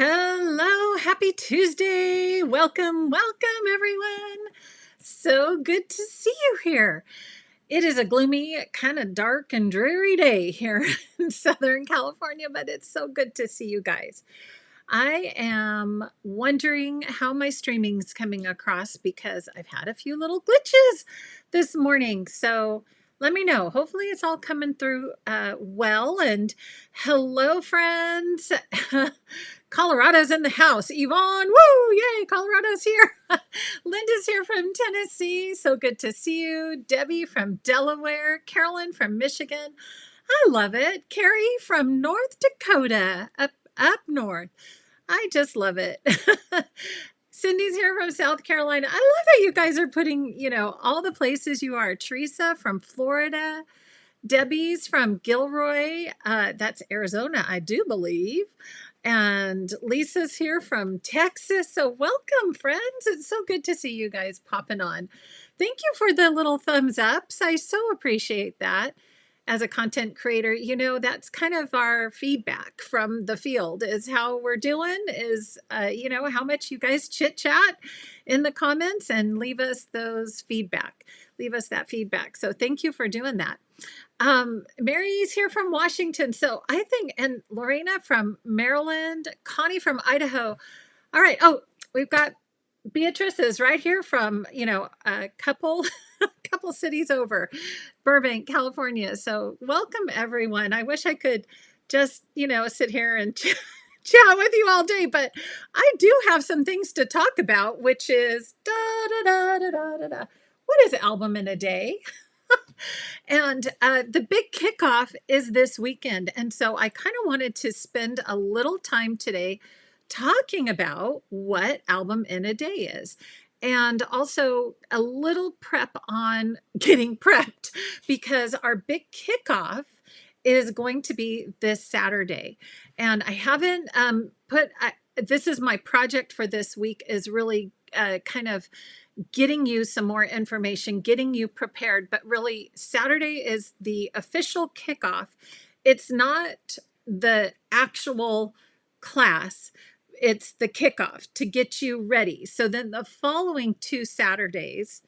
Hello, happy Tuesday. Welcome, everyone. So good to see you here. It is a gloomy, kind of dark and dreary day here in Southern California, but it's so good to see you guys. I am wondering how my streaming's coming across because I've had a few little glitches this morning. So let me know. Hopefully, it's all coming through well. And hello, friends. Colorado's in the house. Yvonne, woo, yay, Colorado's here. Linda's here from Tennessee. So good to see you. Debbie from Delaware. Carolyn from Michigan. I love it. Carrie from North Dakota, up north. I just love it. Cindy's here from South Carolina. I love that you guys are putting, all the places you are. Teresa from Florida. Debbie's from Gilroy. That's Arizona, I do believe. And Lisa's here from Texas. So welcome, friends. It's so good to see you guys popping on. Thank you for the little thumbs ups. I so appreciate that. As a content creator, that's kind of our feedback from the field is how we're doing, is, how much you guys chit chat in the comments and leave us that feedback. So thank you for doing that. Mary's here from Washington. So I think, and Lorena from Maryland, Connie from Idaho. All right. Oh, we've got Beatrice is right here from, a couple cities over, Burbank, California. So welcome everyone. I wish I could just, sit here and chat with you all day, but I do have some things to talk about, which is what is album in a day? And the big kickoff is this weekend. And so I kind of wanted to spend a little time today talking about what album in a day is. And also a little prep on getting prepped because our big kickoff is going to be this Saturday. And I haven't this is my project for this week, is really kind of getting you some more information, getting you prepared. But really, Saturday is the official kickoff. It's not the actual class, it's the kickoff to get you ready. So then the following 2 Saturdays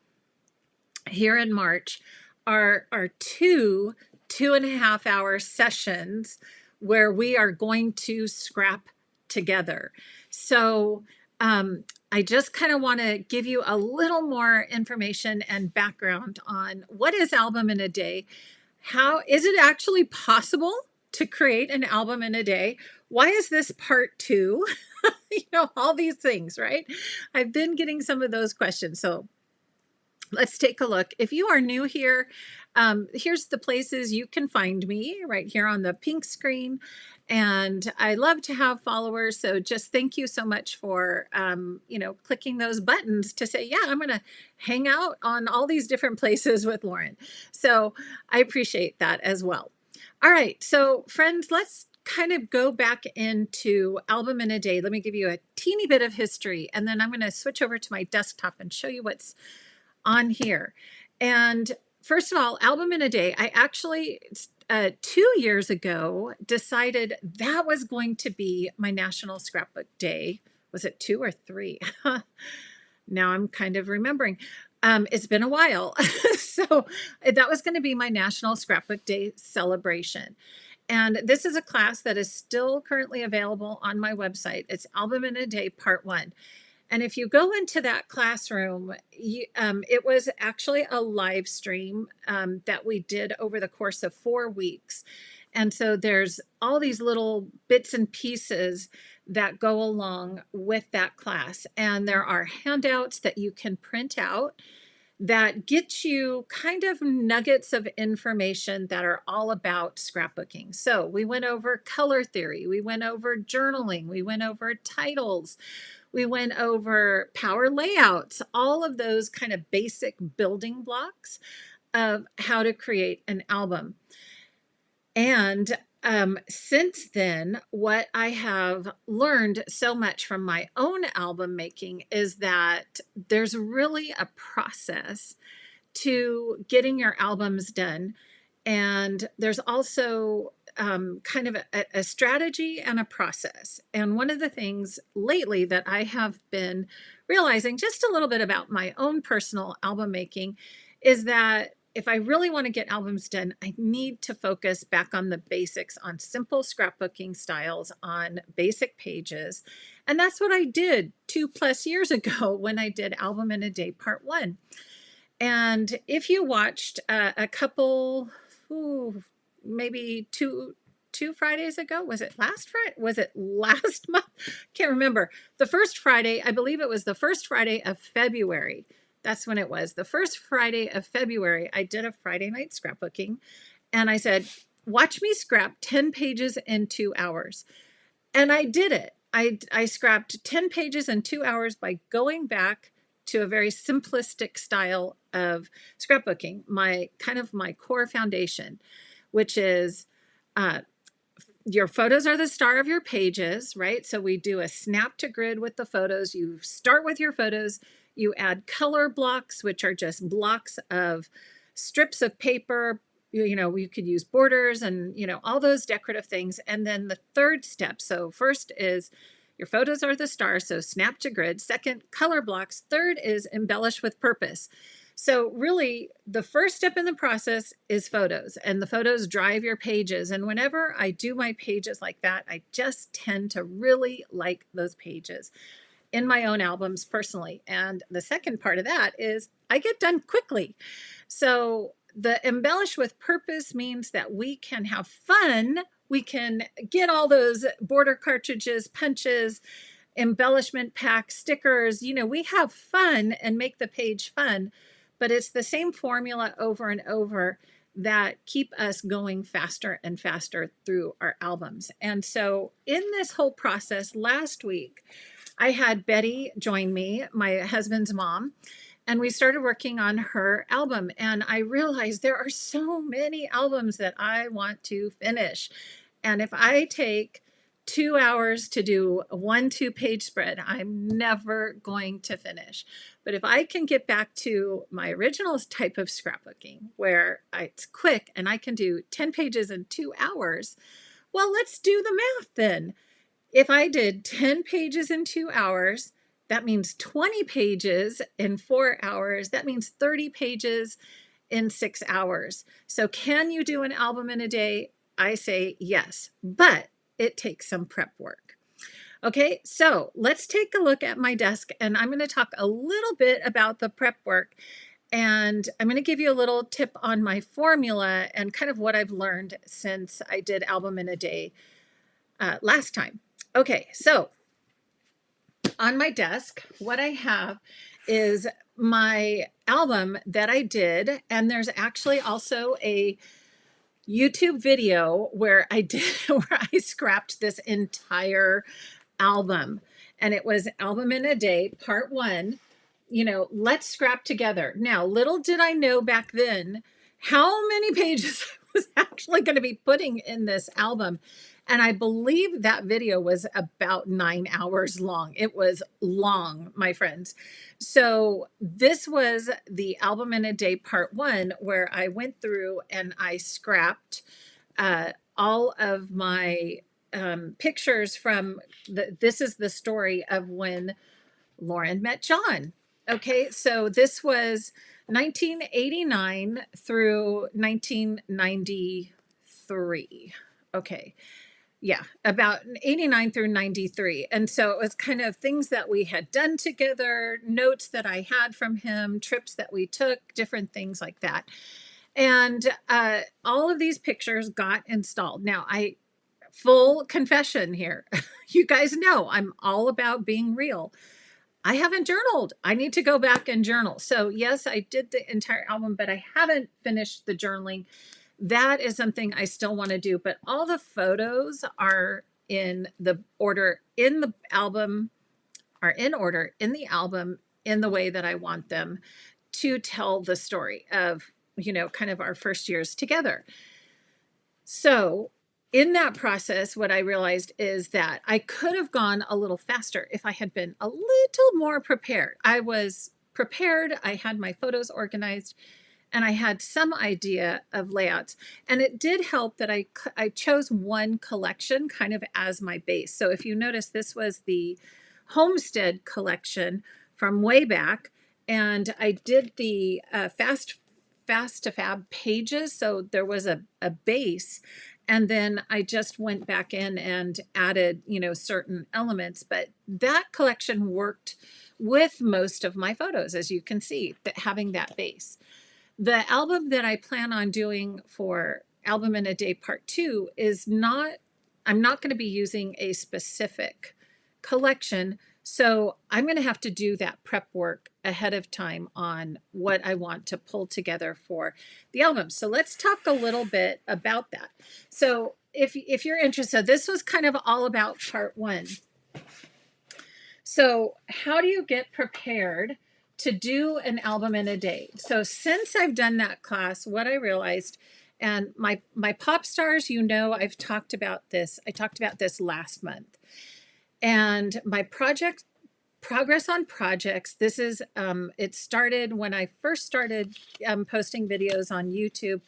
here in March are 2.5 hour sessions where we are going to scrap together. So I just kind of want to give you a little more information and background on what is album in a day. How is it actually possible to create an album in a day? Why is this part 2? All these things, right? I've been getting some of those questions. So let's take a look. If you are new here, here's the places you can find me right here on the pink screen. And I love to have followers. So just thank you so much for, clicking those buttons to say, yeah, I'm going to hang out on all these different places with Lauren. So I appreciate that as well. All right. So friends, let's kind of go back into album in a day. Let me give you a teeny bit of history, and then I'm going to switch over to my desktop and show you what's on here. And first of all, album in a day, I actually 2 years ago decided that was going to be my National Scrapbook Day. Was it 2 or 3? Now I'm kind of remembering. It's been a while. So that was going to be my National Scrapbook Day celebration. And this is a class that is still currently available on my website. It's Album in a Day Part 1. And if you go into that classroom, it was actually a live stream that we did over the course of 4 weeks. And so there's all these little bits and pieces that go along with that class. And there are handouts that you can print out that get you kind of nuggets of information that are all about scrapbooking. So we went over color theory, we went over journaling, we went over titles, we went over power layouts, all of those kind of basic building blocks of how to create an album. And since then, what I have learned so much from my own album making is that there's really a process to getting your albums done. And there's also kind of a strategy and a process. And one of the things lately that I have been realizing just a little bit about my own personal album making is that if I really want to get albums done, I need to focus back on the basics, on simple scrapbooking styles, on basic pages. And that's what I did 2+ years ago when I did Album in a Day Part 1. And if you watched a couple, maybe two Fridays ago, was it last Friday? Was it last month? Can't remember. The first Friday, I believe it was the first Friday of February. That's when it was. The first Friday of February, I did a Friday night scrapbooking, and I said, watch me scrap 10 pages in 2 hours. And I did it. I scrapped 10 pages in 2 hours by going back to a very simplistic style of scrapbooking, my core foundation, which is your photos are the star of your pages, right? So we do a snap to grid with the photos. You start with your photos, you add color blocks, which are just blocks of strips of paper. You could use borders and, all those decorative things. And then the third step. So first is your photos are the star, so snap to grid. Second, color blocks. Third is embellish with purpose. So really, the first step in the process is photos, and the photos drive your pages. And whenever I do my pages like that, I just tend to really like those pages in my own albums personally. And the second part of that is I get done quickly. So the embellish with purpose means that we can have fun. We can get all those border cartridges, punches, embellishment packs, stickers. We have fun and make the page fun, but it's the same formula over and over that keep us going faster and faster through our albums. And so in this whole process last week, I had Betty join me, my husband's mom, and we started working on her album. And I realized there are so many albums that I want to finish. And if I take 2 hours to do a 1-2-page spread, I'm never going to finish. But if I can get back to my original type of scrapbooking, where it's quick and I can do 10 pages in 2 hours, well, let's do the math then. If I did 10 pages in 2 hours, that means 20 pages in 4 hours. That means 30 pages in 6 hours. So can you do an album in a day? I say yes, but it takes some prep work. Okay, so let's take a look at my desk, and I'm going to talk a little bit about the prep work, and I'm going to give you a little tip on my formula and kind of what I've learned since I did Album in a Day last time. Okay, so on my desk, what I have is my album that I did, and there's actually also a YouTube video where I scrapped this entire album, and it was Album in a Day Part 1. Let's scrap together. Now, little did I know back then how many pages I was actually going to be putting in this album. And I believe that video was about 9 hours long. It was long, my friends. So this was the Album in a Day Part 1, where I went through and I scrapped all of my pictures from this is the story of when Lauren met John. Okay, so this was 1989 through 1993. Okay. Yeah, about 89 through 93. And so it was kind of things that we had done together, notes that I had from him, trips that we took, different things like that. And all of these pictures got installed. Now, full confession here. You guys know I'm all about being real. I haven't journaled. I need to go back and journal. So yes, I did the entire album, but I haven't finished the journaling. That is something I still want to do, but all the photos are in the order in the album, are in order in the album in the way that I want them to tell the story of, kind of our first years together. So in that process, what I realized is that I could have gone a little faster if I had been a little more prepared. I was prepared. I had my photos organized. and I had some idea of layouts. And it did help that I chose one collection kind of as my base. So if you notice, this was the Homestead collection from way back, and I did the fast to fab pages. So there was a base, and then I just went back in and added, you know, certain elements. But that collection worked with most of my photos, as you can see, that having that base. The album that I plan on doing for Album in a Day Part 2 is not, I'm not going to be using a specific collection. So I'm going to have to do that prep work ahead of time on what I want to pull together for the album. So let's talk a little bit about that. So if you're interested, this was kind of all about part 1. So how do you get prepared to do an album in a day? So since I've done that class, what I realized, and my pop stars, you know, I've talked about this. I talked about this last month. And my progress on projects, this is, it started when I first started posting videos on YouTube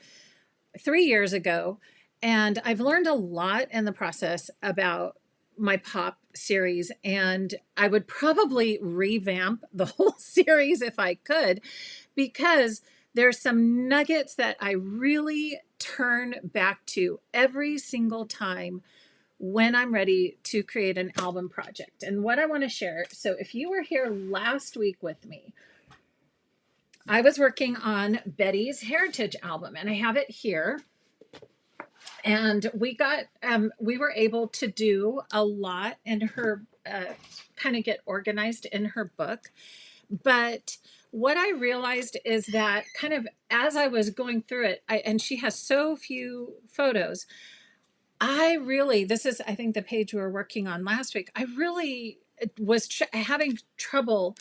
3 years ago. And I've learned a lot in the process about my pop series, and I would probably revamp the whole series if I could, because there's some nuggets that I really turn back to every single time when I'm ready to create an album project. And what I want to share, so if you were here last week with me, I was working on Betty's Heritage album, and I have it here. And we were able to do a lot in her, kind of get organized in her book. But what I realized is that kind of as I was going through it, and she has so few photos, this is, I think, the page we were working on last week. I really was having trouble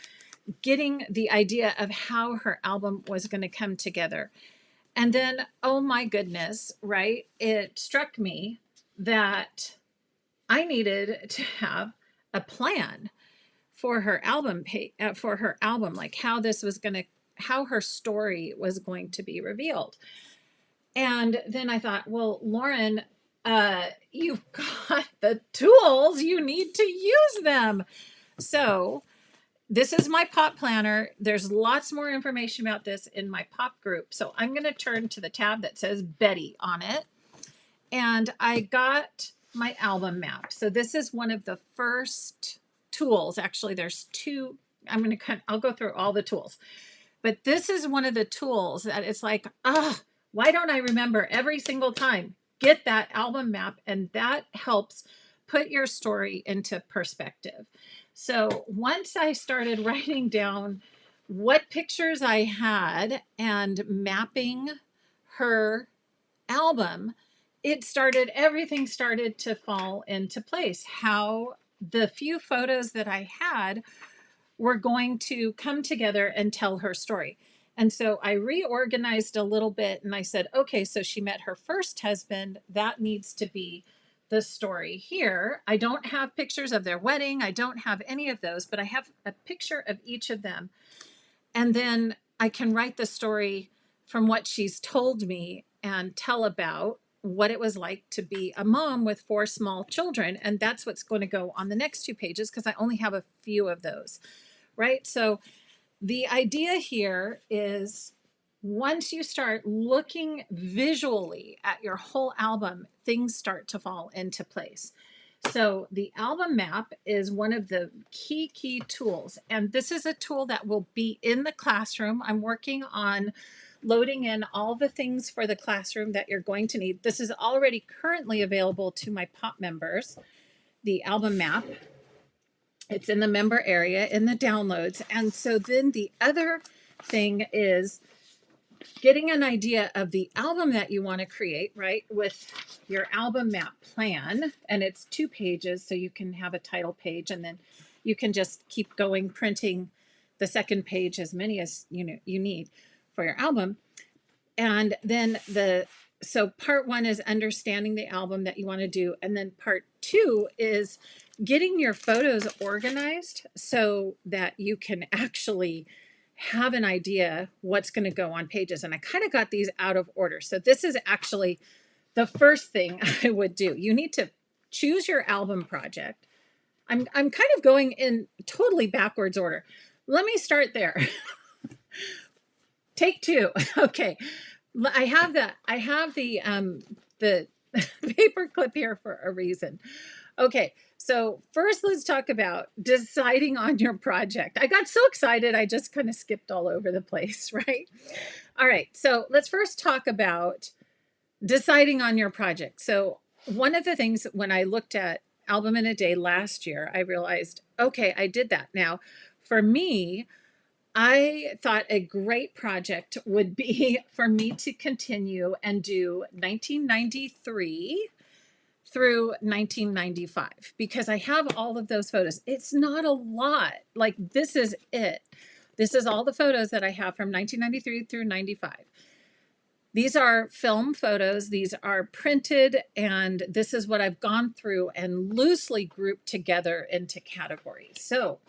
getting the idea of how her album was going to come together. And then, oh my goodness, right? It struck me that I needed to have a plan for her album like how her story was going to be revealed. And then I thought, well, Lauren, you've got the tools, you need to use them. So this is my pop planner. There's lots more information about this in my pop group. So I'm going to turn to the tab that says Betty on it. And I got my album map. So this is one of the first tools. Actually, there's 2. I'll go through all the tools. But this is one of the tools that it's like, why don't I remember every single time? Get that album map, and that helps put your story into perspective. So once I started writing down what pictures I had and mapping her album, everything started to fall into place. How the few photos that I had were going to come together and tell her story. And so I reorganized a little bit, and I said, okay, so she met her first husband. That needs to be the story here. I don't have pictures of their wedding. I don't have any of those, but I have a picture of each of them. And then I can write the story from what she's told me and tell about what it was like to be a mom with 4 small children. And that's what's going to go on the next 2 pages, because I only have a few of those, right? So the idea here is, once you start looking visually at your whole album, things start to fall into place. So the album map is one of the key tools. And this is a tool that will be in the classroom. I'm working on loading in all the things for the classroom that you're going to need. This is already currently available to my POP members, the album map. It's in the member area in the downloads. And so then the other thing is getting an idea of the album that you want to create, right? With your album map plan, and it's 2 pages, so you can have a title page, and then you can just keep going, printing the second page, as many as you need for your album. And then so part 1 is understanding the album that you want to do, and then part 2 is getting your photos organized so that you can actually have an idea what's going to go on pages. And I kind of got these out of order. So this is actually the first thing I would do. You need to choose your album project. I'm kind of going in totally backwards order. Let me start there. Take two. Okay. I have the paper clip here for a reason. Okay. So first let's talk about deciding on your project. I got so excited, I just kind of skipped all over the place, right? All right. So let's first talk about deciding on your project. So one of the things when I looked at Album in a Day last year, I realized, okay, I did that. Now, for me, I thought a great project would be for me to continue and do 1993 through 1995 because I have all of those photos. It's not a lot. Like, this is it. This is all the photos that I have from 1993 through 95. These are film photos. These are printed, and this is what I've gone through and loosely grouped together into categories. So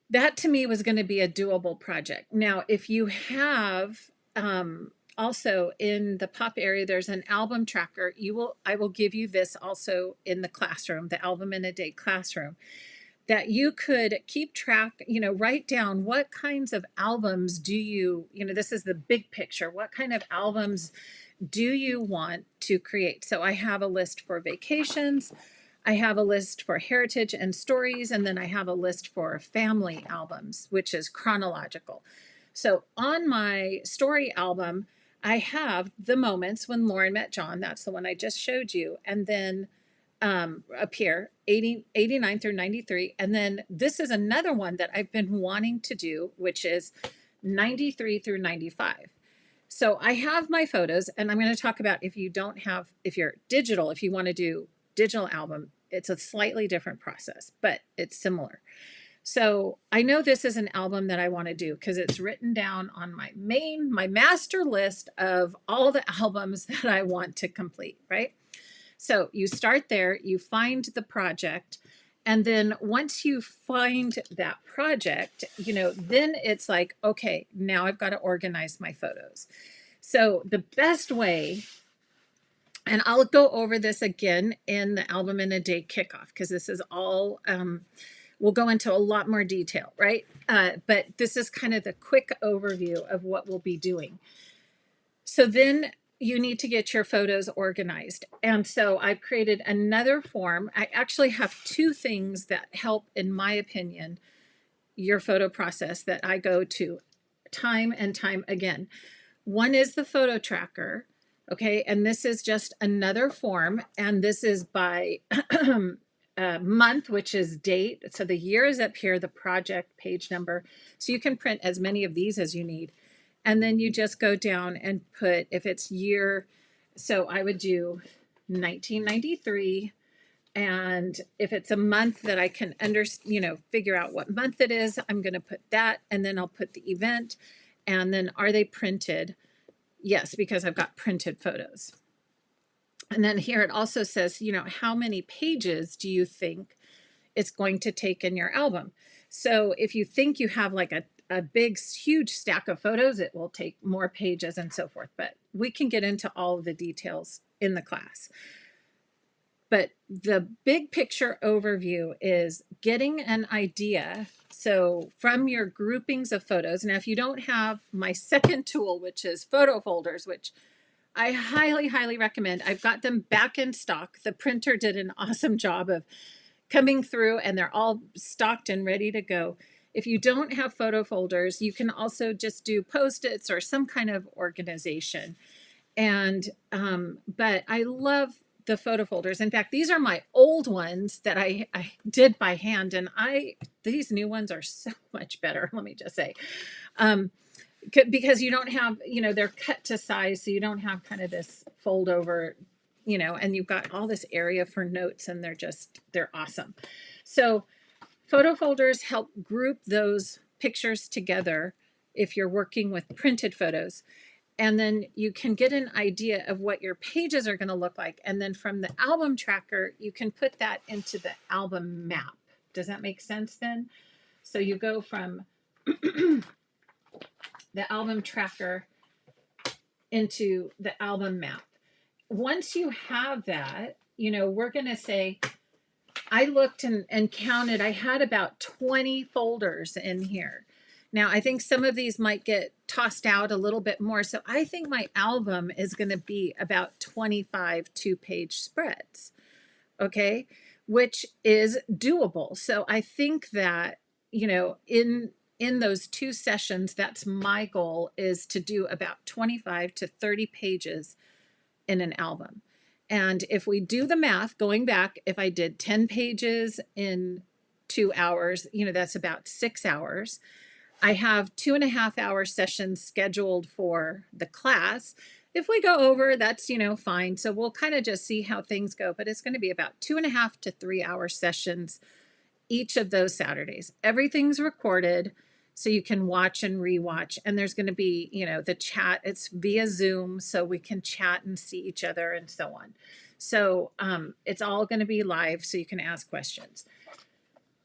that to me was going to be a doable project. Now, if you have also in the pop area, there's an album tracker. I will give you this also in the classroom, the Album in a Day classroom, that you could keep track, write down what kinds of albums do you, this is the big picture. What kind of albums do you want to create? So I have a list for vacations. I have a list for heritage and stories. And then I have a list for family albums, which is chronological. So on my story album, I have the moments when Lauren met John. That's the one I just showed you. And then up here, 89 through 93. And then this is another one that I've been wanting to do, which is 93 through 95. So I have my photos, and I'm going to talk about if you're digital, if you want to do digital album, it's a slightly different process, but it's similar. So I know this is an album that I want to do because it's written down on my master list of all the albums that I want to complete, right? So you start there, you find the project, and then once you find that project, then it's like, okay, now I've got to organize my photos. So the best way, and I'll go over this again in the Album in a Day kickoff, because this is all, we'll go into a lot more detail, right? But this is kind of the quick overview of what we'll be doing. So then you need to get your photos organized. And so I've created another form. I actually have two things that help, in my opinion, your photo process that I go to time and time again. One is the photo tracker. Okay. And this is just another form. And this is by month, which is date. So the year is up here, the project page number. So you can print as many of these as you need. And then you just go down and put, if it's year, so I would do 1993. And if it's a month that I can figure out what month it is, I'm going to put that. And then I'll put the event. And then are they printed? Yes, because I've got printed photos. And then here it also says, how many pages do you think it's going to take in your album? So if you think you have like a big, huge stack of photos, it will take more pages and so forth. But we can get into all of the details in the class. But the big picture overview is getting an idea. So from your groupings of photos, now if you don't have my second tool, which is photo folders, which I highly, highly recommend. I've got them back in stock. The printer did an awesome job of coming through, and they're all stocked and ready to go. If you don't have photo folders, you can also just do Post-its or some kind of organization. And but I love the photo folders. In fact, these are my old ones that I did by hand, and these new ones are so much better, let me just say. Because you don't have, they're cut to size, so you don't have kind of this fold over, and you've got all this area for notes, and they're awesome. So photo folders help group those pictures together if you're working with printed photos. And then you can get an idea of what your pages are going to look like. And then from the album tracker, you can put that into the album map. Does that make sense then? So you go from the album tracker into the album map. Once you have that, we're going to say, I looked and counted, I had about 20 folders in here. Now, I think some of these might get tossed out a little bit more. So I think my album is going to be about 25 2-page spreads, okay, which is doable. So I think that, in those 2 sessions, that's my goal, is to do about 25 to 30 pages in an album. And if we do the math, going back, if I did 10 pages in 2 hours, that's about 6 hours. I have 2.5-hour sessions scheduled for the class. If we go over, that's, fine. So we'll kind of just see how things go, but it's going to be about 2.5 to 3-hour sessions each of those Saturdays. Everything's recorded, so you can watch and rewatch. And there's going to be, the chat. It's via Zoom, so we can chat and see each other and so on. So it's all going to be live, so you can ask questions.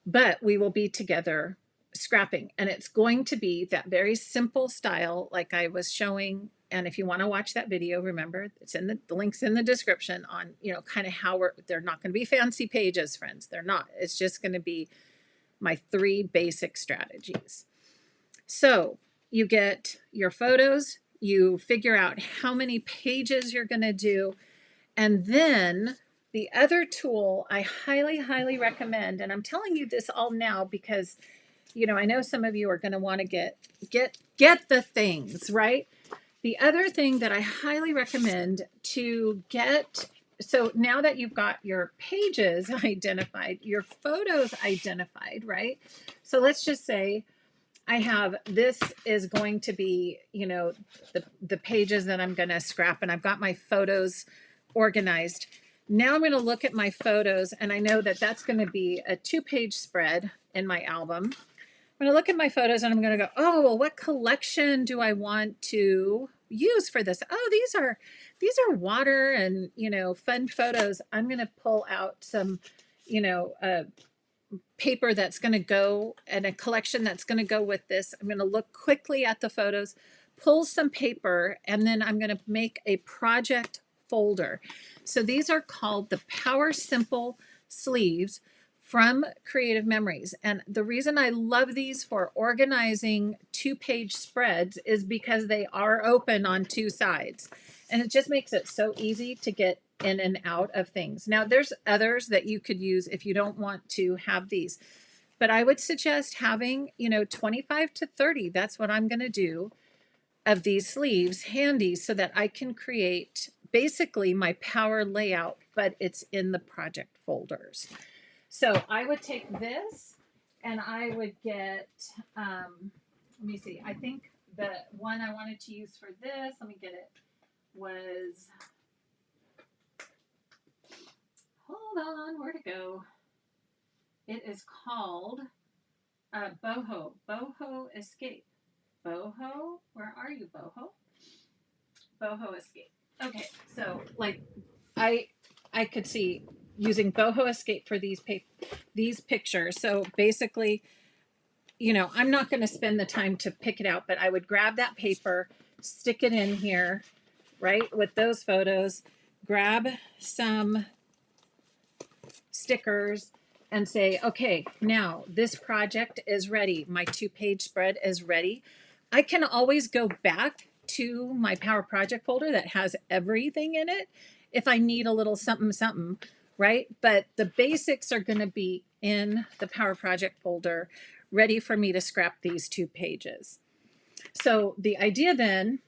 But we will be together scrapping, and it's going to be that very simple style like I was showing. And if you want to watch that video, remember, it's in the link's in the description on, kind of how they're not going to be fancy pages, friends. They're not. It's just going to be my 3 basic strategies. So you get your photos, you figure out how many pages you're going to do. And then the other tool I highly, highly recommend, and I'm telling you this all now because, I know some of you are going to want to get the things, right? The other thing that I highly recommend to get, so now that you've got your pages identified, your photos identified, right? So let's just say I have, this is going to be, the pages that I'm going to scrap, and I've got my photos organized. Now I'm going to look at my photos, and I know that that's going to be a 2-page spread in my album. I'm going to look at my photos and I'm going to go, oh, well, what collection do I want to use for this? Oh, these are water and, fun photos. I'm going to pull out some, paper that's going to go, and a collection that's going to go with this. I'm going to look quickly at the photos, pull some paper, and then I'm going to make a project folder. So these are called the Power Simple sleeves from Creative Memories. And the reason I love these for organizing 2-page spreads is because they are open on 2 sides. And it just makes it so easy to get in and out of things. Now, there's others that you could use if you don't want to have these. But I would suggest having, 25 to 30, that's what I'm going to do, of these sleeves handy so that I can create basically my power layout, but it's in the project folders. So I would take this and I would get, let me see, I think the one I wanted to use for this, let me get it, was, hold on, where'd it go? It is called Boho Escape. Boho, where are you, Boho? Boho Escape. Okay, so like I could see using Boho Escape for these pictures. So basically, I'm not going to spend the time to pick it out, but I would grab that paper, stick it in here, right, with those photos, grab some stickers and say, okay, now this project is ready. My 2-page spread is ready. I can always go back to my Power Project folder that has everything in it if I need a little something, something, right? But the basics are going to be in the Power Project folder, ready for me to scrap these 2 pages. So the idea then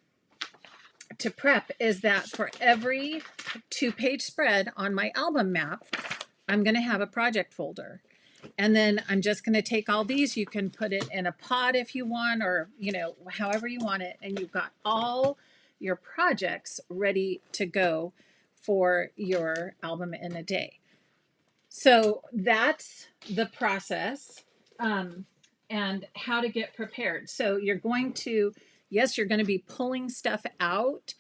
to prep is that for every 2-page spread on my album map, I'm going to have a project folder. And then I'm just going to take all these. You can put it in a pod if you want, or, however you want it. And you've got all your projects ready to go for your album in a day. So that's the process and how to get prepared. So you're going to, yes, you're going to be pulling stuff out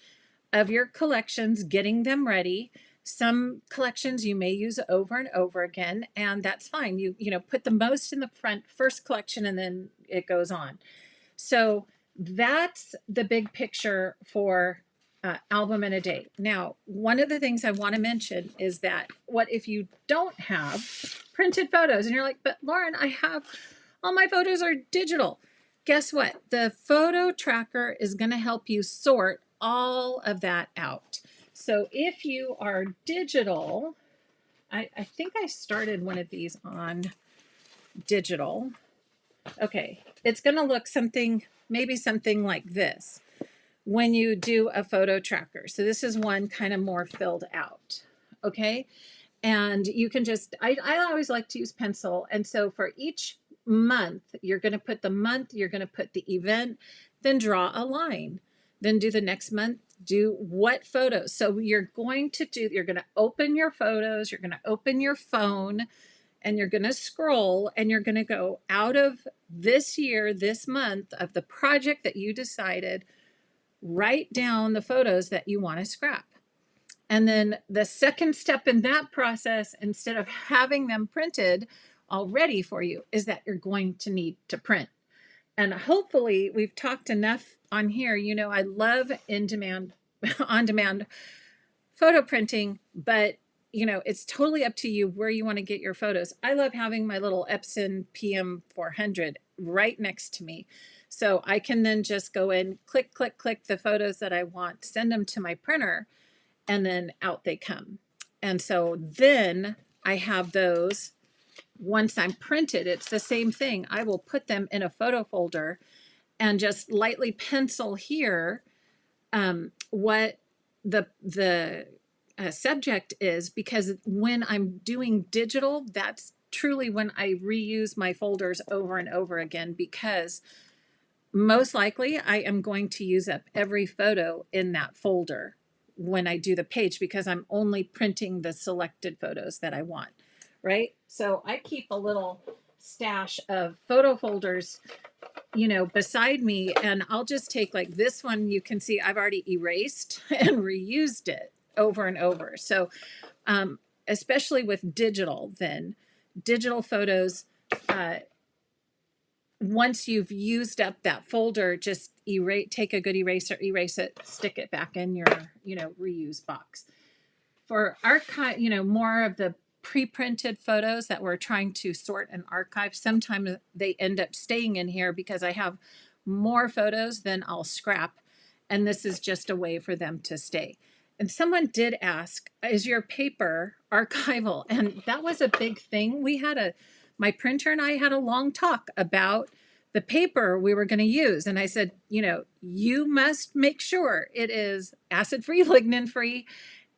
of your collections, getting them ready. Some collections you may use over and over again, and that's fine. You know, put the most in the first collection, and then it goes on. So that's the big picture for album in a day. Now, one of the things I want to mention is that what if you don't have printed photos and you're like, but Lauren, I have all my photos are digital. Guess what? The photo tracker is going to help you sort all of that out. So if you are digital, I think I started one of these on digital. Okay, it's going to look maybe something like this when you do a photo tracker. So this is one kind of more filled out. Okay, and you can just, I always like to use pencil. And so for each month, you're going to put the month, you're going to put the event, then draw a line. Then do the next month, do what photos. So you're going to open your photos, you're going to open your phone, and you're going to scroll, and you're going to go out of this year, this month of the project that you decided, write down the photos that you want to scrap. And then the second step in that process, instead of having them printed already for you, is that you're going to need to print. And hopefully we've talked enough on here. You know, I love on-demand photo printing, but you know, it's totally up to you where you want to get your photos. I love having my little Epson PM400 right next to me. So I can then just go in, click, click, click the photos that I want, send them to my printer, and then out they come. And so then I have those. Once I'm printed, it's the same thing. I will put them in a photo folder and just lightly pencil here what the subject is, because when I'm doing digital, that's truly when I reuse my folders over and over again, because most likely I am going to use up every photo in that folder when I do the page, because I'm only printing the selected photos that I want, right? So I keep a little stash of photo folders, you know, beside me, and I'll just take like this one. You can see I've already erased and reused it over and over. So especially with digital photos, once you've used up that folder, just take a good eraser, erase it, stick it back in your, you know, reuse box. For archive, you know, more of the pre-printed photos that we're trying to sort and archive, sometimes they end up staying in here because I have more photos than I'll scrap. And this is just a way for them to stay. And someone did ask, is your paper archival? And that was a big thing. My printer and I had a long talk about the paper we were going to use. And I said, you know, you must make sure it is acid-free, lignin-free,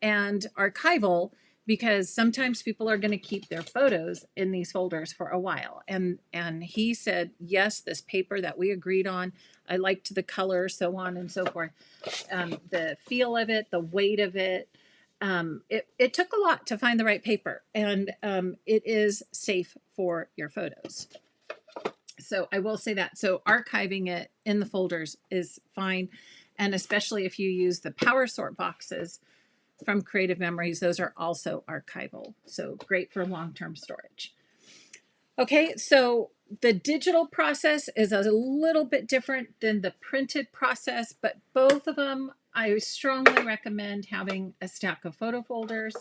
and archival, because sometimes people are going to keep their photos in these folders for a while. And he said, yes, this paper that we agreed on, I liked the color, so on and so forth. The feel of it, the weight of it. It took a lot to find the right paper, and it is safe for your photos. So I will say that. So archiving it in the folders is fine. And especially if you use the Power Sort boxes from Creative Memories, those are also archival. So great for long-term storage. Okay, so the digital process is a little bit different than the printed process, but both of them, I strongly recommend having a stack of photo folders.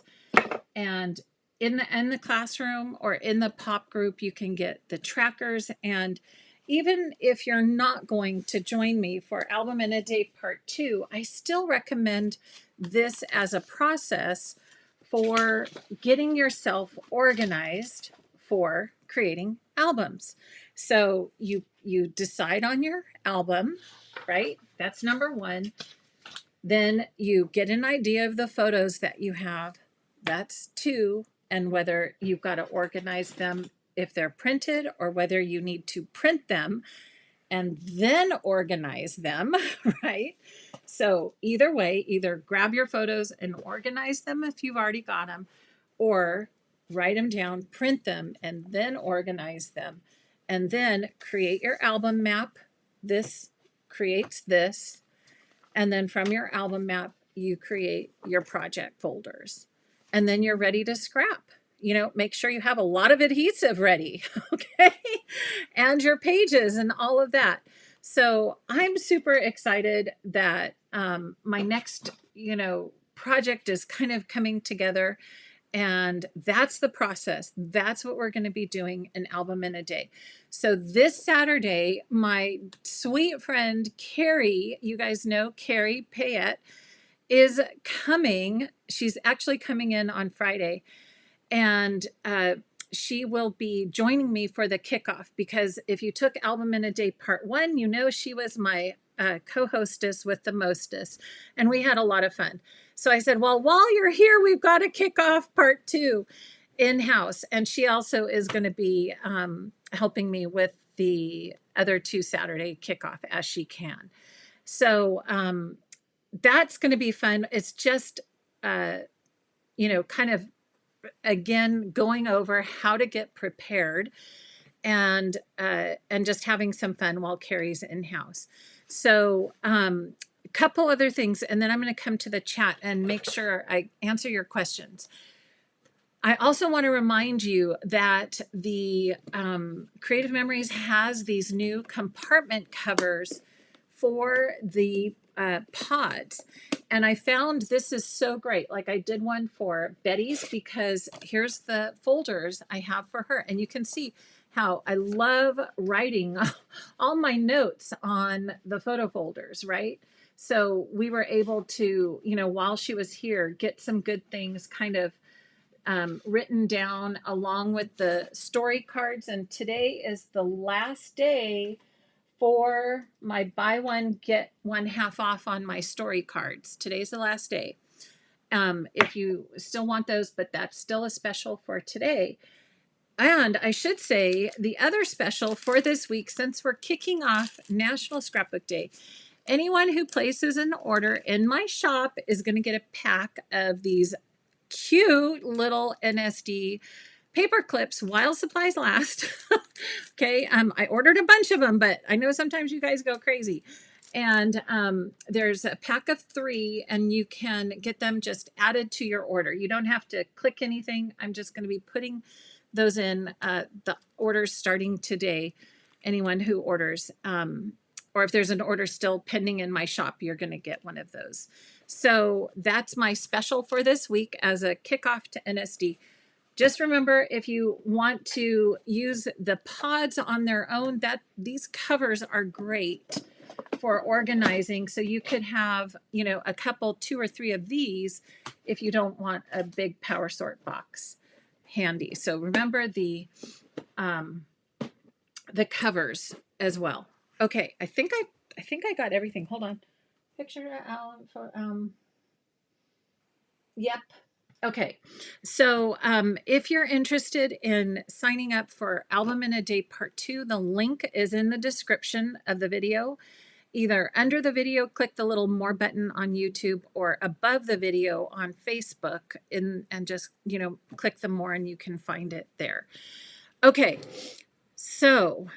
And in the classroom or in the pop group, you can get the trackers. And even if you're not going to join me for Album in a Day Part 2, I still recommend this as a process for getting yourself organized for creating albums. So you decide on your album, right? That's number one. Then you get an idea of the photos that you have. That's two. And whether you've got to organize them if they're printed, or whether you need to print them and then organize them, right? So either way, either grab your photos and organize them if you've already got them, or write them down, print them, and then organize them. And then create your album map. This creates this. And then from your album map, you create your project folders. and then you're ready to scrap. You know, make sure you have a lot of adhesive ready, okay? And your pages and all of that. So I'm super excited that my next, project is kind of coming together. And that's the process. That's what we're going to be doing, an album in a day. So this Saturday, my sweet friend Carrie, you guys know Carrie Payette, is coming. She's actually coming in on Friday, and she will be joining me for the kickoff, because if you took Album in a Day Part 1, you know she was my co-hostess with the mostest, and we had a lot of fun. So I said, well, while you're here, we've got to kick off Part 2 in-house, and she also is going to be helping me with the other 2 Saturday kickoff as she can. So that's going to be fun. It's just, kind of, again, going over how to get prepared, and just having some fun while Carrie's in-house. So a couple other things, and then I'm going to come to the chat and make sure I answer your questions. I also want to remind you that the Creative Memories has these new compartment covers for the pods. And I found this is so great. Like, I did one for Betty's, because here's the folders I have for her. And you can see how I love writing all my notes on the photo folders, right? So we were able to, while she was here, get some good things kind of written down along with the story cards. And today is the last day for my buy one, get one half off on my story cards. Today's the last day. If you still want those, but that's still a special for today. And I should say the other special for this week, since we're kicking off National Scrapbook Day, anyone who places an order in my shop is going to get a pack of these cute little NSD paper clips while supplies last. Okay. I ordered a bunch of them, but I know sometimes you guys go crazy. And there's a pack of 3, and you can get them just added to your order. You don't have to click anything. I'm just going to be putting those in the orders starting today. Anyone who orders, or if there's an order still pending in my shop, you're going to get one of those. So that's my special for this week as a kickoff to NSD. Just remember, if you want to use the pods on their own, that these covers are great for organizing. So you could have, a couple, 2 or 3 of these if you don't want a big power sort box handy. So remember the covers as well. Okay, I think I got everything. Hold on. Picture yep. Okay, so if you're interested in signing up for Album in a Day Part 2, the link is in the description of the video. Either under the video, click the little more button on YouTube, or above the video on Facebook, and just, click the more, and you can find it there. Okay, so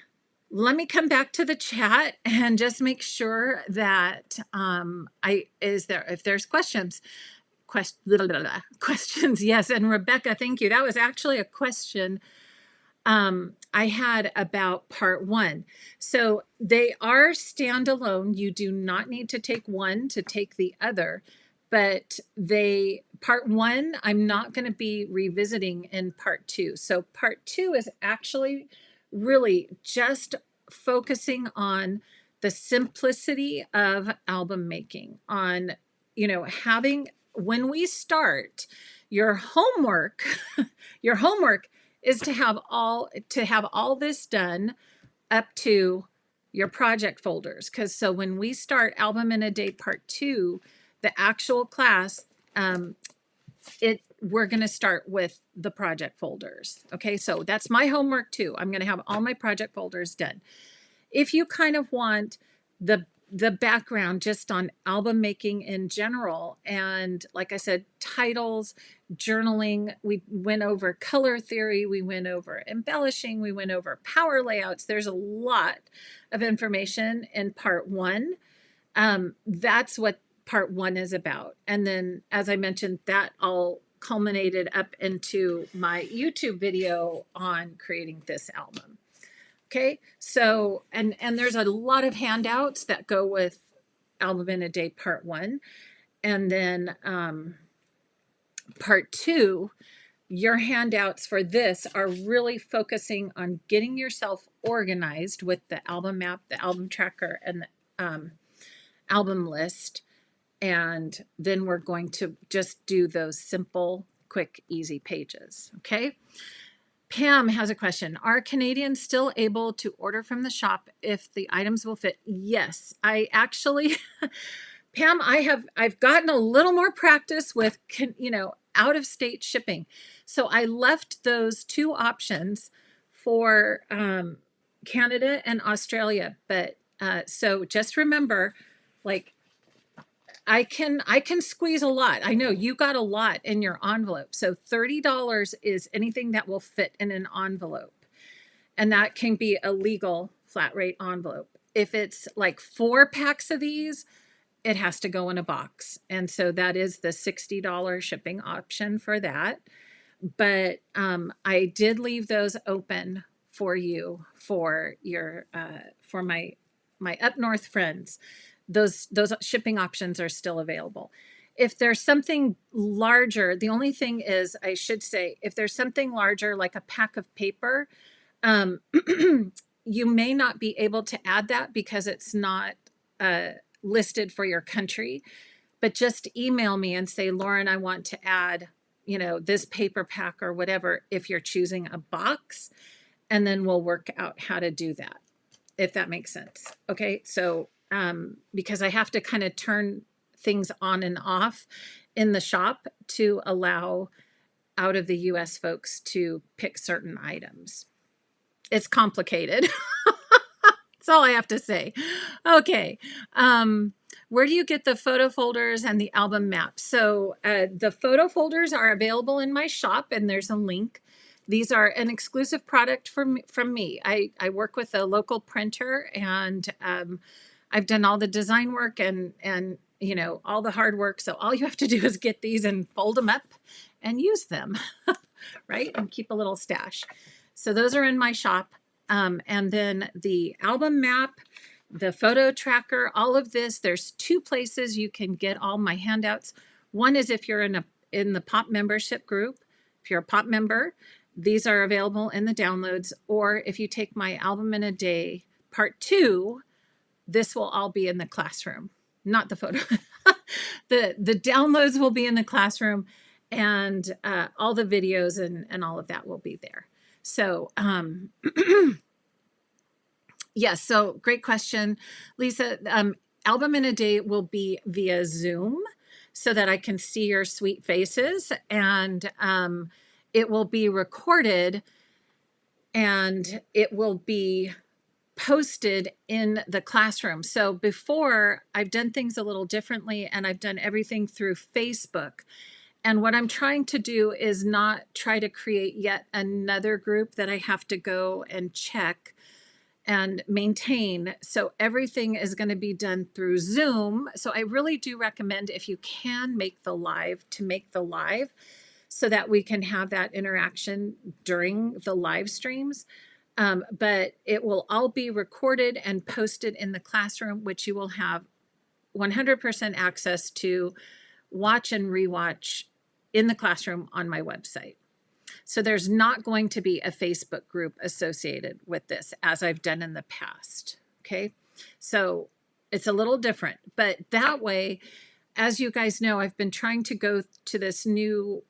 let me come back to the chat and just make sure that if there's questions, yes. And Rebecca, thank you. That was actually a question I had about Part 1. So they are standalone. You do not need to take one to take the other, but Part 1, I'm not going to be revisiting in Part 2. So Part 2 is actually really just focusing on the simplicity of album making, on, having, when we start, your homework is to have all this done up to your project folders. So when we start Album in a Day Part 2, the actual class, we're going to start with the project folders. Okay, so that's my homework too. I'm going to have all my project folders done. If you kind of want the background just on album making in general, and like I said, titles, journaling, we went over color theory, we went over embellishing, we went over power layouts. There's a lot of information in Part 1. That's what Part 1 is about. And then, as I mentioned, that all culminated up into my YouTube video on creating this album. Okay, so and there's a lot of handouts that go with Album in a Day Part 1, and then Part 2. Your handouts for this are really focusing on getting yourself organized with the album map, the album tracker, and the album list. And then we're going to just do those simple, quick, easy pages. Okay. Pam has a question. Are Canadians still able to order from the shop if the items will fit? Yes, I actually, Pam, I've gotten a little more practice with, out of state shipping. So I left those 2 options for Canada and Australia. But so just remember, like, I can squeeze a lot. I know you got a lot in your envelope. So $30 is anything that will fit in an envelope. And that can be a legal flat rate envelope. If it's like 4 packs of these, it has to go in a box. And so that is the $60 shipping option for that. But I did leave those open for you for your for my up north friends. Those shipping options are still available. If there's something larger, the only thing is, I should say, if there's something larger like a pack of paper, you may not be able to add that because it's not listed for your country. But just email me and say, Lauren, I want to add, this paper pack or whatever, if you're choosing a box, and then we'll work out how to do that, if that makes sense. Okay, so because I have to kind of turn things on and off in the shop to allow out of the US folks to pick certain items. It's complicated. That's all I have to say. Okay. Where do you get the photo folders and the album maps? So the photo folders are available in my shop, and there's a link. These are an exclusive product from me. I work with a local printer, and I've done all the design work and all the hard work. So all you have to do is get these and fold them up and use them, right? And keep a little stash. So those are in my shop. And then the album map, the photo tracker, all of this, there's 2 places you can get all my handouts. One is if you're in the POP membership group. If you're a POP member, these are available in the downloads. Or if you take my Album in a Day Part 2, this will all be in the classroom, not the photo. The downloads will be in the classroom, and all the videos and all of that will be there. So, yes, so great question, Lisa. Album in a Day will be via Zoom so that I can see your sweet faces, and it will be recorded, and it will be posted in the classroom. So before, I've done things a little differently, and I've done everything through Facebook. And what I'm trying to do is not try to create yet another group that I have to go and check and maintain. So everything is going to be done through Zoom. So I really do recommend, if you can make the live, to make the live so that we can have that interaction during the live streams. But it will all be recorded and posted in the classroom, which you will have 100% access to watch and rewatch in the classroom on my website. So there's not going to be a Facebook group associated with this, as I've done in the past. Okay, so it's a little different, but that way, as you guys know, I've been trying to go to this new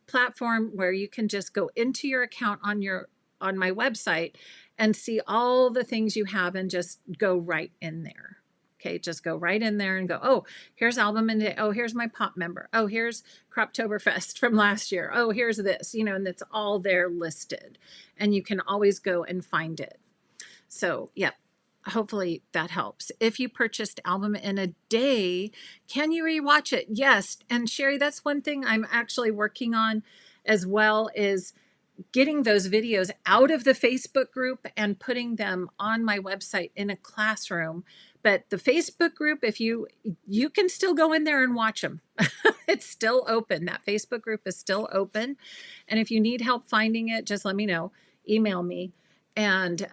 platform where you can just go into your account on my website and see all the things you have and just go right in there. Okay, just go right in there and go, oh, here's Album in a Day. Oh, here's my POP member. Oh, here's Croptoberfest from last year. Oh, here's this, and it's all there listed. And you can always go and find it. So, yeah, hopefully that helps. If you purchased Album in a Day, can you rewatch it? Yes. And Sherry, that's one thing I'm actually working on as well, is getting those videos out of the Facebook group and putting them on my website in a classroom. But the Facebook group, if you can still go in there and watch them. It's still open. That Facebook group is still open. And if you need help finding it, just let me know. Email me. And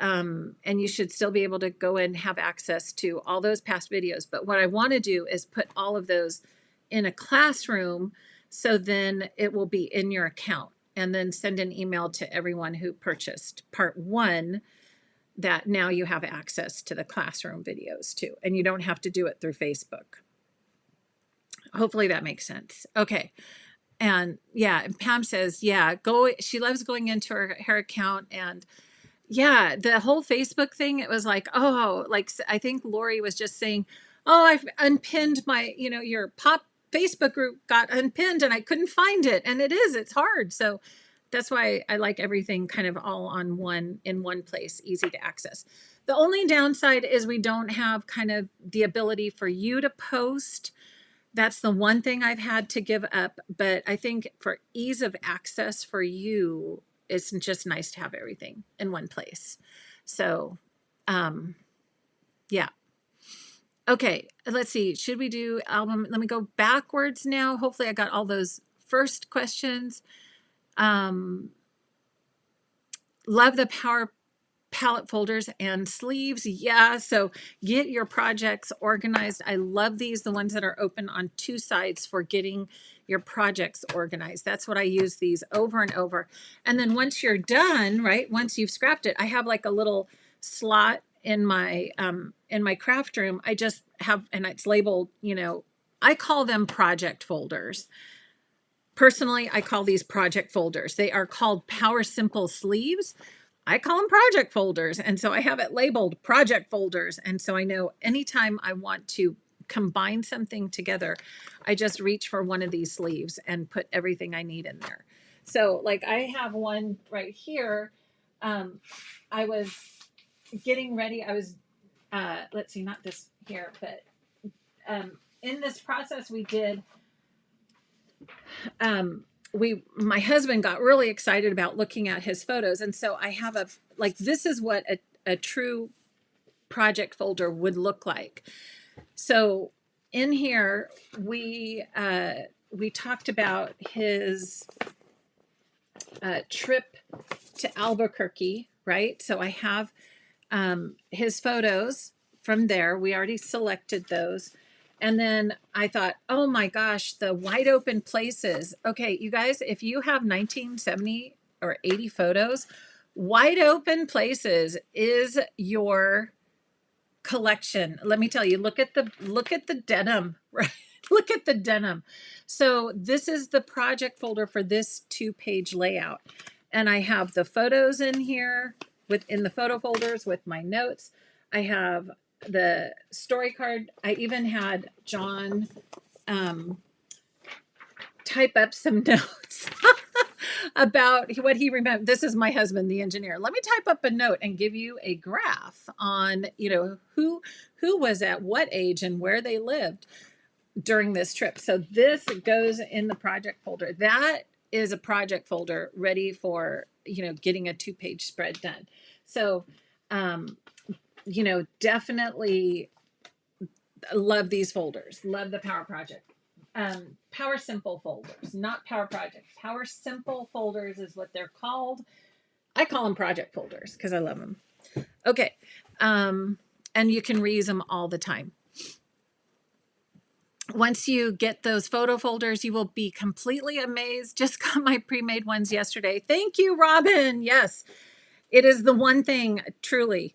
you should still be able to go and have access to all those past videos. But what I want to do is put all of those in a classroom, so then it will be in your account, and then send an email to everyone who purchased part 1 that now you have access to the classroom videos too, and you don't have to do it through Facebook. Hopefully that makes sense. Okay. And yeah, Pam says, yeah, she loves going into her account. And yeah, the whole Facebook thing, it was like, oh, like I think Lori was just saying, oh, I've unpinned my, your pop Facebook group got unpinned and I couldn't find it. And it's hard. So that's why I like everything kind of all in one place, easy to access. The only downside is we don't have kind of the ability for you to post. That's the one thing I've had to give up. But I think for ease of access for you, it's just nice to have everything in one place. So, yeah. Okay, let's see. Should we do album? Let me go backwards now. Hopefully I got all those first questions. Love the Power Palette folders and sleeves. Yeah, so get your projects organized. I love these, the ones that are open on 2 sides for getting your projects organized. That's what I use these over and over. And then once you're done, right, once you've scrapped it, I have like a little slot in my craft room. I just have, and it's labeled, I call them project folders. Personally, I call these project folders. They are called Power Simple sleeves. I call them project folders. And so I have it labeled project folders. And so I know anytime I want to combine something together, I just reach for one of these sleeves and put everything I need in there. So like I have one right here. I was getting ready. I was, let's see, not this here, but in this process we did, my husband got really excited about looking at his photos. And so I have this is what a true project folder would look like. So in here, we talked about his trip to Albuquerque, right? So I have his photos from there. We already selected those. And then I thought, oh my gosh, the wide open places. Okay, you guys, if you have 1970 or 80 photos, wide open places is your collection. Let me tell you, look at the denim, right? Look at the denim. So this is the project folder for this 2-page layout. And I have the photos in here in the photo folders with my notes. I have the story card. I even had John type up some notes about what he remembered. This is my husband, the engineer. Let me type up a note and give you a graph on, who was at what age and where they lived during this trip. So this goes in the project folder. That is a project folder ready for, getting a 2-page spread done. So, definitely love these folders. Love the Power Project. Power Simple folders, not Power Project. Power Simple folders is what they're called. I call them project folders because I love them. Okay. And you can reuse them all the time. Once you get those photo folders, you will be completely amazed. Just got my pre-made ones yesterday. Thank you, Robin. Yes, it is the one thing, truly,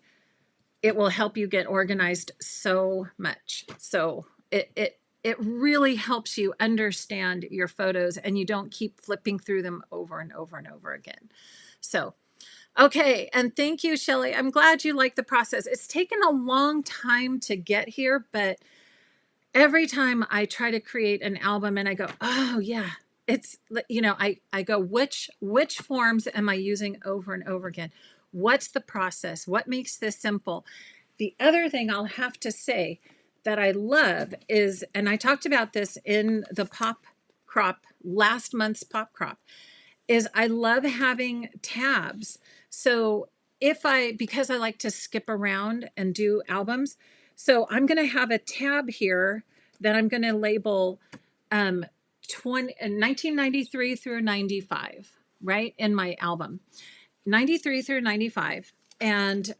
it will help you get organized so much. So it really helps you understand your photos and you don't keep flipping through them over and over and over again. So, okay. And thank you, Shelley. I'm glad you like the process. It's taken a long time to get here, but every time I try to create an album and I go, oh yeah, it's, I go, which forms am I using over and over again? What's the process? What makes this simple? The other thing I'll have to say that I love is, and I talked about this in the Pop Crop, last month's Pop Crop, is I love having tabs. So because I like to skip around and do albums, so I'm going to have a tab here that I'm going to label 1993 through 95, right, in my album, 93 through 95. And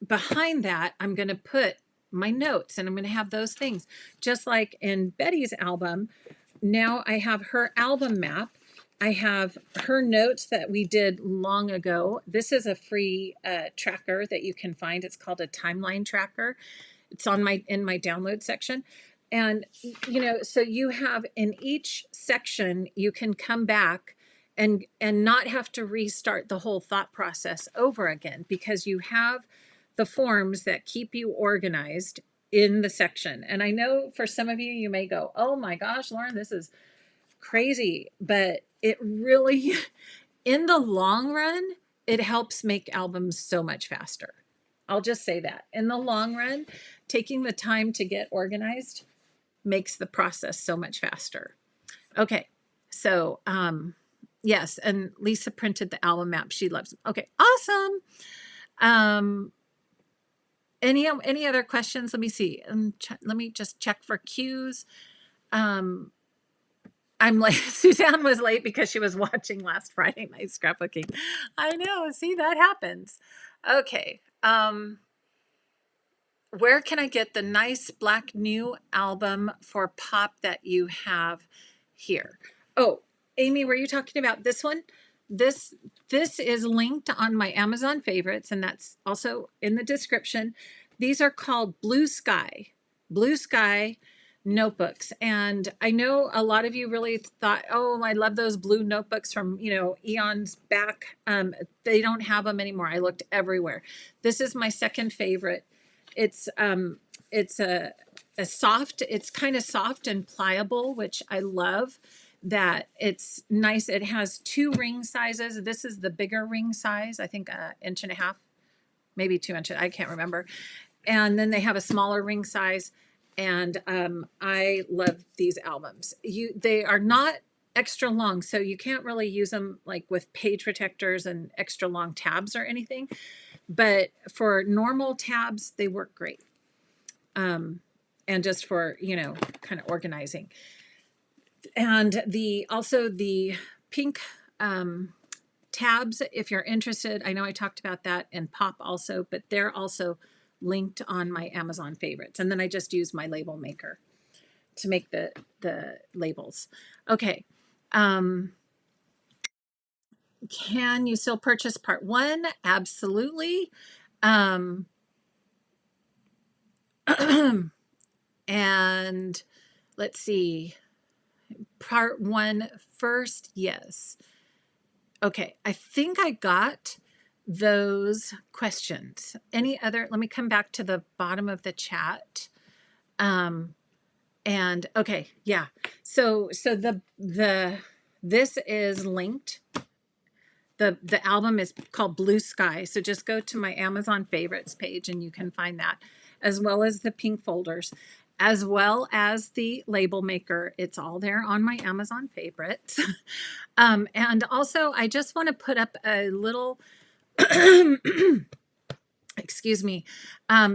behind that, I'm going to put my notes, and I'm going to have those things. Just like in Betty's album, now I have her album map. I have her notes that we did long ago. This is a free tracker that you can find. It's called a timeline tracker. It's in my download section. And, so you have in each section, you can come back and not have to restart the whole thought process over again, because you have the forms that keep you organized in the section. And I know for some of you, you may go, oh my gosh, Lauren, this is crazy. But it really, in the long run, it helps make albums so much faster. I'll just say that. In the long run, taking the time to get organized makes the process so much faster. Okay, so yes, and Lisa printed the album map. She loves them. Okay, awesome. Any other questions? Let me see. Let me just check for cues. I'm late. Suzanne was late because she was watching last Friday night scrapbooking. I know. See, that happens. Okay. Where can I get the nice black new album for pop that you have here? Oh, Amy, were you talking about this one? This is linked on my Amazon favorites, and that's also in the description. These are called Blue Sky notebooks. And I know a lot of you really thought, oh, I love those blue notebooks from, eons back. They don't have them anymore. I looked everywhere. This is my second favorite. It's a soft, it's kind of soft and pliable, which I love. That it's nice. It has 2 ring sizes. This is the bigger ring size, I think 1.5 inches, maybe 2 inches. I can't remember. And then they have a smaller ring size. And I love these albums. They are not extra long, so you can't really use them like with page protectors and extra long tabs or anything. But for normal tabs, they work great. And just for, kind of organizing. And also the pink tabs, if you're interested, I know I talked about that in Pop also, but they're also linked on my Amazon favorites. And then I just use my label maker to make the labels. Okay. Can you still purchase part 1? Absolutely. And let's see. Part 1 first. Yes. Okay. I think I got those questions. Any other? Let me come back to the bottom of the chat. And okay, yeah. So this is linked. The album is called Blue Sky. So just go to my Amazon favorites page and you can find that, as well as the pink folders, as well as the label maker. It's all there on my Amazon favorites. And also I just want to put up a little excuse me,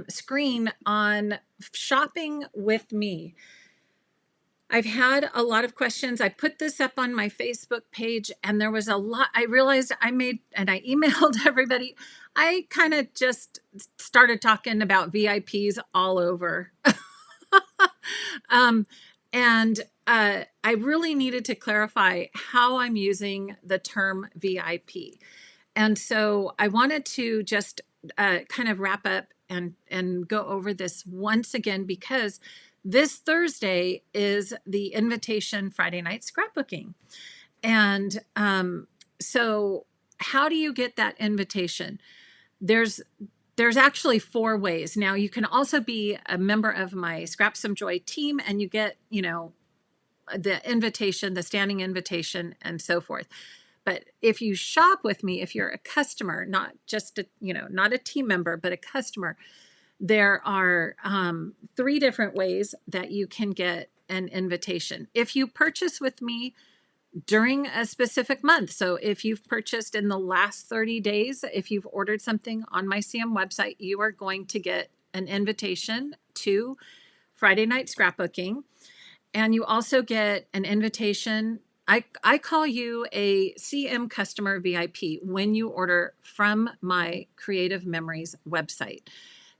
screen on shopping with me. I've had a lot of questions. I put this up on my Facebook page and there was a lot. I realized I emailed everybody. I kind of just started talking about VIPs all over. And I really needed to clarify how I'm using the term VIP. And so I wanted to just kind of wrap up and go over this once again, because this Thursday is the Invitation Friday Night Scrapbooking. And so how do you get that invitation? There's actually 4 ways. Now, you can also be a member of my Scrap Some Joy team and you get, the invitation, the standing invitation, and so forth. But if you shop with me, if you're a customer, not just not a team member, but a customer, there are 3 different ways that you can get an invitation. If you purchase with me, during a specific month. So if you've purchased in the last 30 days, if you've ordered something on my CM website, you are going to get an invitation to Friday night scrapbooking. And you also get an invitation. I call you a CM customer VIP when you order from my Creative Memories website,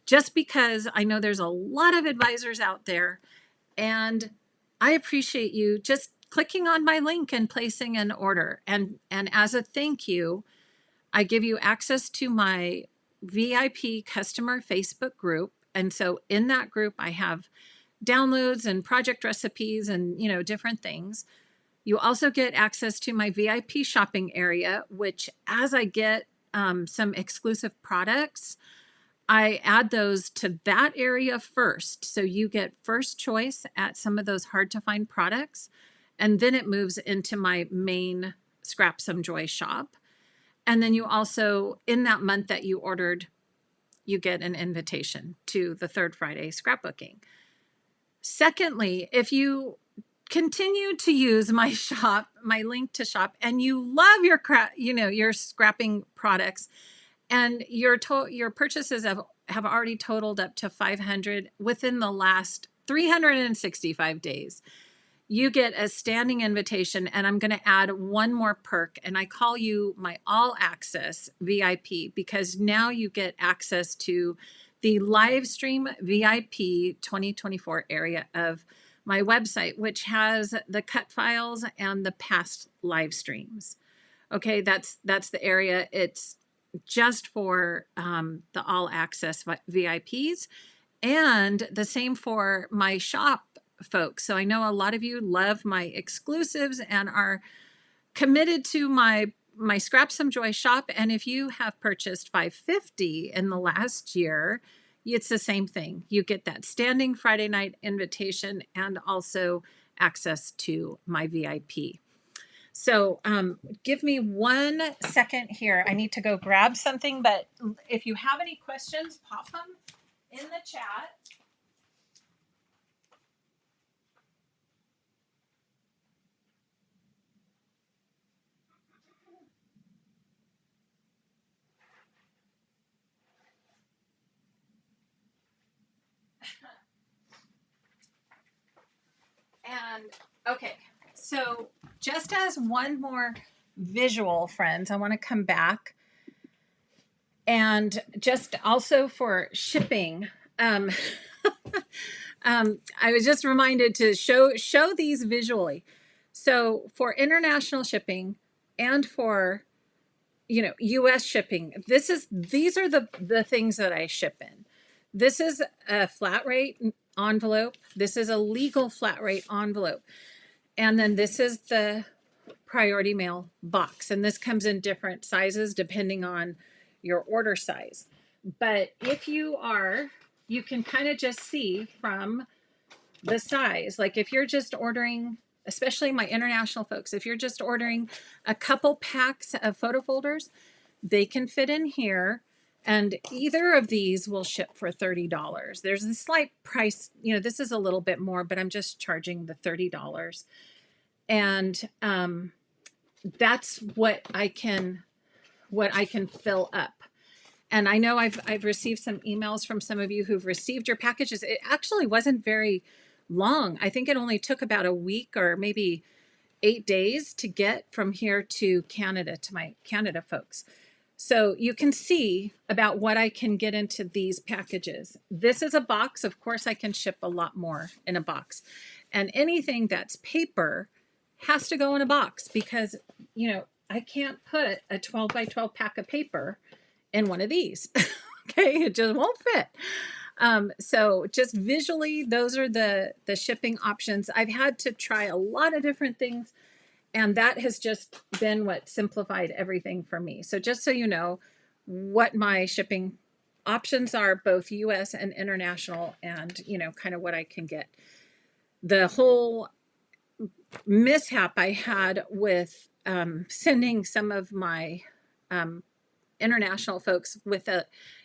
just because I know there's a lot of advisors out there, and I appreciate you just clicking on my link and placing an order. And as a thank you, I give you access to my VIP customer Facebook group. And so in that group, I have downloads and project recipes and, different things. You also get access to my VIP shopping area, which as I get some exclusive products, I add those to that area first. So you get first choice at some of those hard to find products. And then it moves into my main Scrap Some Joy shop. And then you also, in that month that you ordered, you get an invitation to the third Friday scrapbooking. Secondly, if you continue to use my shop, my link to shop, and you love your scrapping products, and your purchases have already totaled up to 500 within the last 365 days, you get a standing invitation, and I'm going to add one more perk, and I call you my all access VIP, because now you get access to the live stream VIP 2024 area of my website, which has the cut files and the past live streams. Okay, that's the area. It's just for the all access VIPs, and the same for my shop folks. So I know a lot of you love my exclusives and are committed to my Scrap Some Joy shop. And if you have purchased $550 in the last year, it's the same thing. You get that standing Friday night invitation and also access to my VIP. So give me 1 second here. I need to go grab something, but if you have any questions, pop them in the chat. And okay, so just as one more visual, friends, I want to come back and just also for shipping. I was just reminded to show these visually. So for international shipping and for US shipping, these are the things that I ship in. This is a flat rate envelope. This is a legal flat rate envelope. And then this is the priority mail box. And this comes in different sizes depending on your order size. But if you can kind of just see from the size, like if you're just ordering, especially my international folks, if you're just ordering a couple packs of photo folders, they can fit in here. And either of these will ship for $30. There's a slight price, this is a little bit more, but I'm just charging the $30. And that's what I can fill up. And I know I've received some emails from some of you who've received your packages. It actually wasn't very long. I think it only took about a week or maybe 8 days to get from here to Canada, to my Canada folks. So you can see about what I can get into these packages. This is a box. Of course, I can ship a lot more in a box. And anything that's paper has to go in a box because, I can't put a 12 by 12 pack of paper in one of these. Okay, it just won't fit. So just visually, those are the shipping options. I've had to try a lot of different things, and that has just been what simplified everything for me. So just so you know what my shipping options are, both US and international, and, kind of what I can get. The whole mishap I had with sending some of my international folks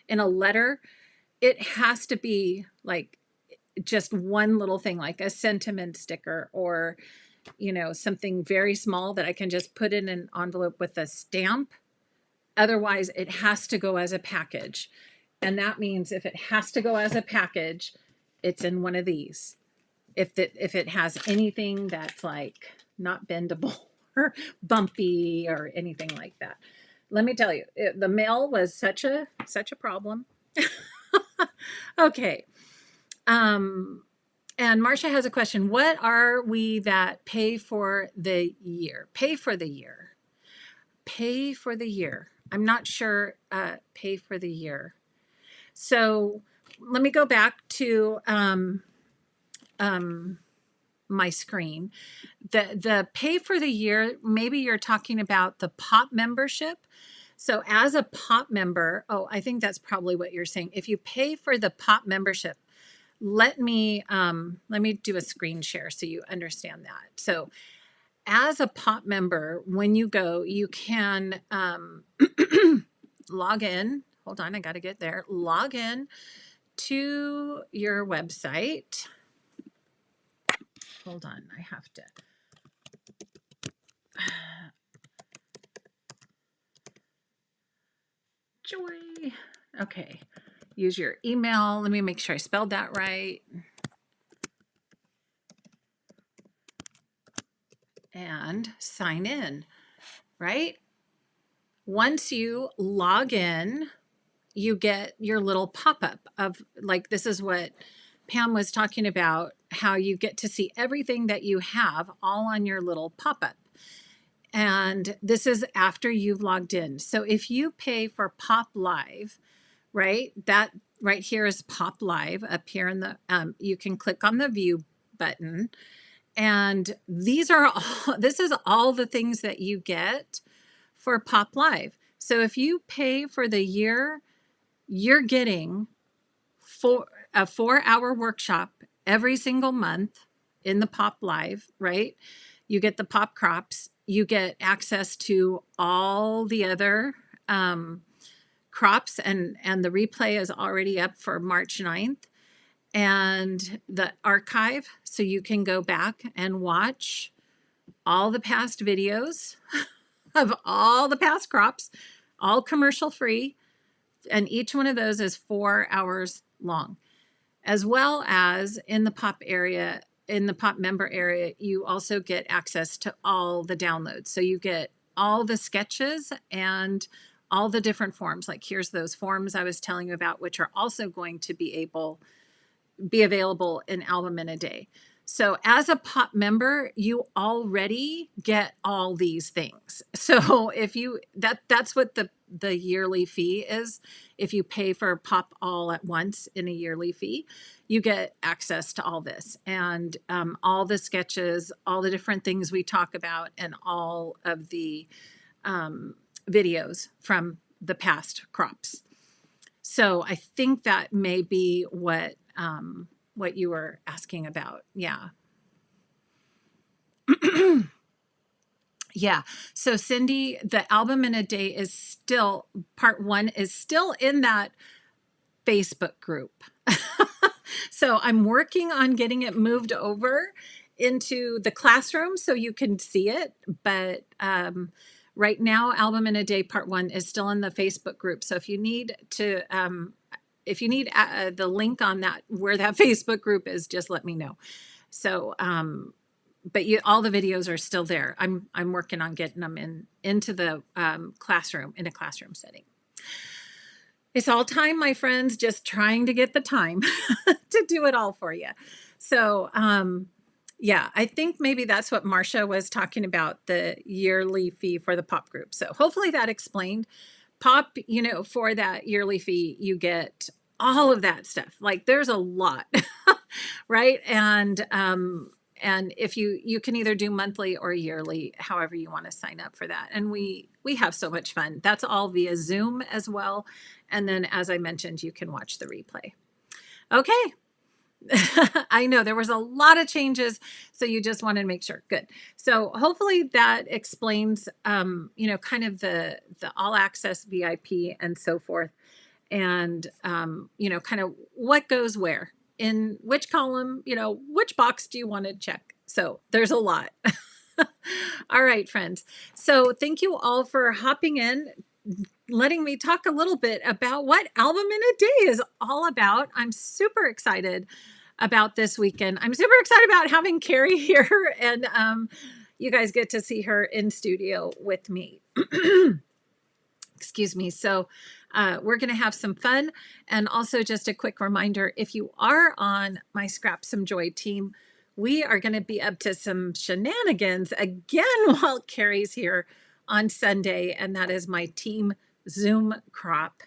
in a letter, it has to be like just one little thing, like a sentiment sticker or you know, something very small that I can just put in an envelope with a stamp. Otherwise, it has to go as a package. And that means if it has to go as a package, it's in one of these. If it has anything that's like not bendable or bumpy or anything like that. Let me tell you, the mail was such a problem. Okay. And Marcia has a question. What are we that pay for the year? Pay for the year. Pay for the year. I'm not sure. Pay for the year. So let me go back to my screen. The pay for the year, maybe you're talking about the POP membership. So as a POP member, oh, I think that's probably what you're saying. If you pay for the POP membership, let me do a screen share so you understand that. So as a POP member, when you go, you can log in. Hold on, I got to get there. Log in to your website. Hold on, I have to. Joy. Okay. Use your email. Let me make sure I spelled that right. And sign in, right? Once you log in, you get your little pop-up of like, this is what Pam was talking about, how you get to see everything that you have all on your little pop-up. And this is after you've logged in. So if you pay for Pop Live, right, that right here is Pop Live up here in the, you can click on the view button. And these are all, this is all the things that you get for Pop Live. So if you pay for the year, you're getting a 4-hour workshop every single month in the Pop Live, right? You get the Pop Crops. You get access to all the other crops, and the replay is already up for March 9th. And the archive, so you can go back and watch all the past videos of all the past crops, all commercial free. And each one of those is 4 hours long. As well as in the Pop area, in the Pop member area, you also get access to all the downloads. So you get all the sketches and all the different forms. Like here's those forms I was telling you about, which are also going to be available in Album in a Day. So as a Pop member, you already get all these things. So if you, that's what the yearly fee is. If you pay for Pop all at once in a yearly fee, you get access to all this and all the sketches, all the different things we talk about, and all of the videos from the past crops. So I think that may be what you were asking about. Yeah. Yeah. So Cindy, the Album in a Day is still, part 1 is still in that Facebook group. So I'm working on getting it moved over into the classroom so you can see it. But right now, Album in a Day part 1 is still in the Facebook group. So if you need to, the link on that, where that Facebook group is, just let me know. So, but all the videos are still there. I'm working on getting them into the classroom, in a classroom setting. It's all time, my friends, just trying to get the time to do it all for you. So, yeah, I think maybe that's what Marcia was talking about, the yearly fee for the Pop group. So hopefully that explained. Pop, for that yearly fee, you get all of that stuff. Like there's a lot, right? And if you can either do monthly or yearly, however you want to sign up for that. And we have so much fun. That's all via Zoom as well. And then, as I mentioned, you can watch the replay. Okay. I know there was a lot of changes, so you just wanted to make sure. Good. So hopefully that explains, kind of the all access VIP and so forth, and kind of what goes where in which column, which box do you want to check? So there's a lot. All right, friends. So thank you all for hopping in, letting me talk a little bit about what Album in a Day is all about. I'm super excited about this weekend. I'm super excited about having Carrie here, and you guys get to see her in studio with me. Excuse me. So we're going to have some fun. And also just a quick reminder, if you are on my Scrap Some Joy team, we are going to be up to some shenanigans again while Carrie's here on Sunday. And that is my team Zoom crop,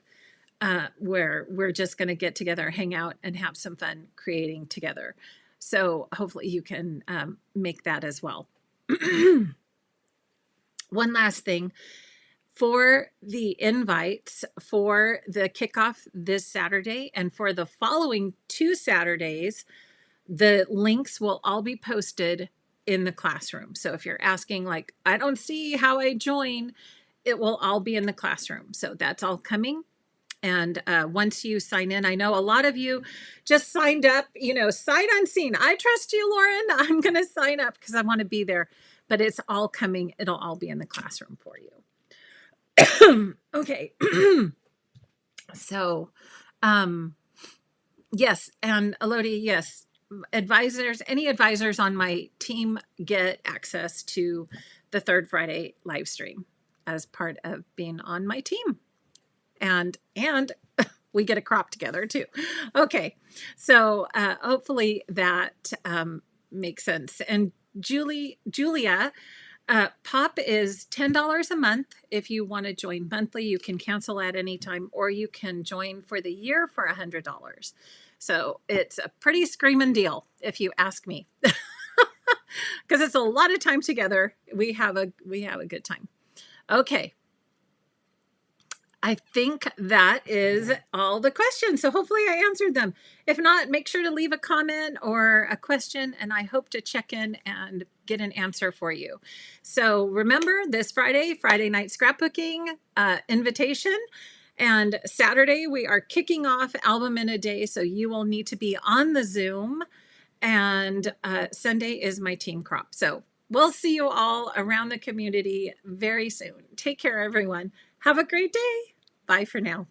where we're just going to get together, hang out, and have some fun creating together. So hopefully you can make that as well. One last thing. For the invites for the kickoff this Saturday and for the following 2 Saturdays, the links will all be posted in the classroom. So if you're asking, like, I don't see how I join, it will all be in the classroom. So that's all coming. And once you sign in, I know a lot of you just signed up, sight unseen. I trust you, Lauren. I'm going to sign up because I want to be there. But it's all coming. It'll all be in the classroom for you. Okay. So, yes. And Elodie, yes. Any advisors on my team get access to the Third Friday live stream as part of being on my team. And we get a crop together too. Okay. So, hopefully that makes sense. And Julia, POP is $10 a month. If you want to join monthly, you can cancel at any time, or you can join for the year for $100. So it's a pretty screaming deal, if you ask me, because it's a lot of time together. We have a good time. Okay. I think that is all the questions. So hopefully I answered them. If not, make sure to leave a comment or a question, and I hope to check in and get an answer for you. So remember, this Friday night scrapbooking invitation, and Saturday we are kicking off Album in a Day, so you will need to be on the Zoom, and Sunday is my team crop. So we'll see you all around the community very soon. Take care, everyone. Have a great day. Bye for now.